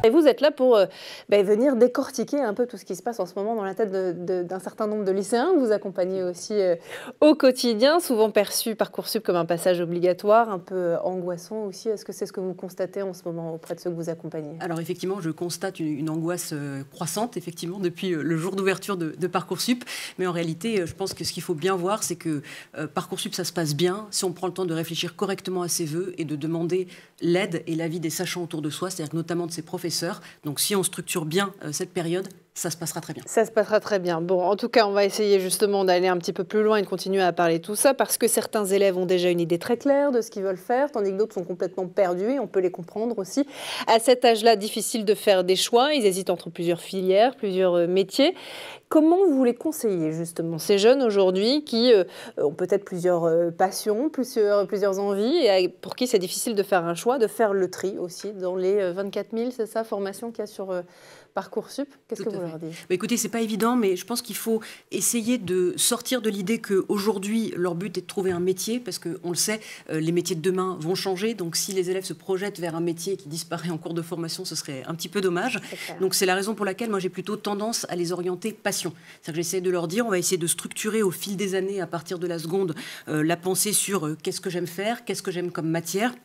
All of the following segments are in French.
Et vous êtes là pour venir décortiquer un peu tout ce qui se passe en ce moment dans la tête d'un certain nombre de lycéens. Vous accompagnez aussi au quotidien, souvent perçu Parcoursup comme un passage obligatoire, un peu angoissant aussi. Est-ce que c'est ce que vous constatez en ce moment auprès de ceux que vous accompagnez? Alors effectivement, je constate une angoisse croissante, effectivement, depuis le jour d'ouverture de Parcoursup. Mais en réalité, je pense que ce qu'il faut bien voir, c'est que Parcoursup, ça se passe bien si on prend le temps de réfléchir correctement à ses vœux et de demander l'aide et l'avis des sachants autour de soi, c'est-à-dire notamment de ses professeurs. Donc si on structure bien cette période, ça se passera très bien. Ça se passera très bien. Bon, en tout cas, on va essayer justement d'aller un petit peu plus loin et de continuer à parler de tout ça parce que certains élèves ont déjà une idée très claire de ce qu'ils veulent faire, tandis que d'autres sont complètement perdus et on peut les comprendre aussi. À cet âge-là, difficile de faire des choix. Ils hésitent entre plusieurs filières, plusieurs métiers. Comment vous les conseillez justement, ces jeunes aujourd'hui qui ont peut-être plusieurs passions, plusieurs envies et pour qui c'est difficile de faire un choix, de faire le tri aussi dans les 24 000, c'est ça, formations qu'il y a sur Parcoursup? Qu'est-ce que vous leur dites? Écoutez, c'est pas évident, mais je pense qu'il faut essayer de sortir de l'idée qu'aujourd'hui, leur but est de trouver un métier, parce qu'on le sait, les métiers de demain vont changer. Donc, si les élèves se projettent vers un métier qui disparaît en cours de formation, ce serait un petit peu dommage. Donc, c'est la raison pour laquelle moi, j'ai plutôt tendance à les orienter passion. C'est-à-dire que j'essaie de leur dire, on va essayer de structurer au fil des années, à partir de la seconde, la pensée sur qu'est-ce que j'aime faire, qu'est-ce que j'aime comme matière,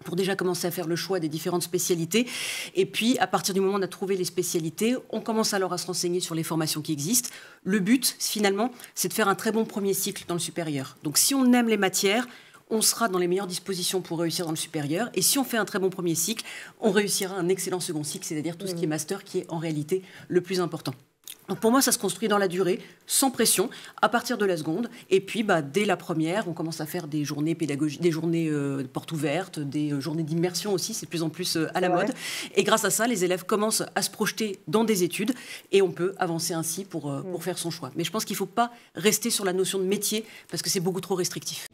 pour déjà commencer à faire le choix des différentes spécialités. Et puis, à partir du moment où on a trouvé les spécialités, on commence alors à se renseigner sur les formations qui existent. Le but, finalement, c'est de faire un très bon premier cycle dans le supérieur. Donc, si on aime les matières, on sera dans les meilleures dispositions pour réussir dans le supérieur. Et si on fait un très bon premier cycle, on réussira un excellent second cycle, c'est-à-dire tout ce qui est master, qui est en réalité le plus important. Donc pour moi, ça se construit dans la durée, sans pression, à partir de la seconde. Et puis, dès la première, on commence à faire des journées pédagogiques, des journées portes ouvertes, des journées d'immersion aussi, c'est de plus en plus à la mode. Et grâce à ça, les élèves commencent à se projeter dans des études et on peut avancer ainsi pour faire son choix. Mais je pense qu'il ne faut pas rester sur la notion de métier parce que c'est beaucoup trop restrictif.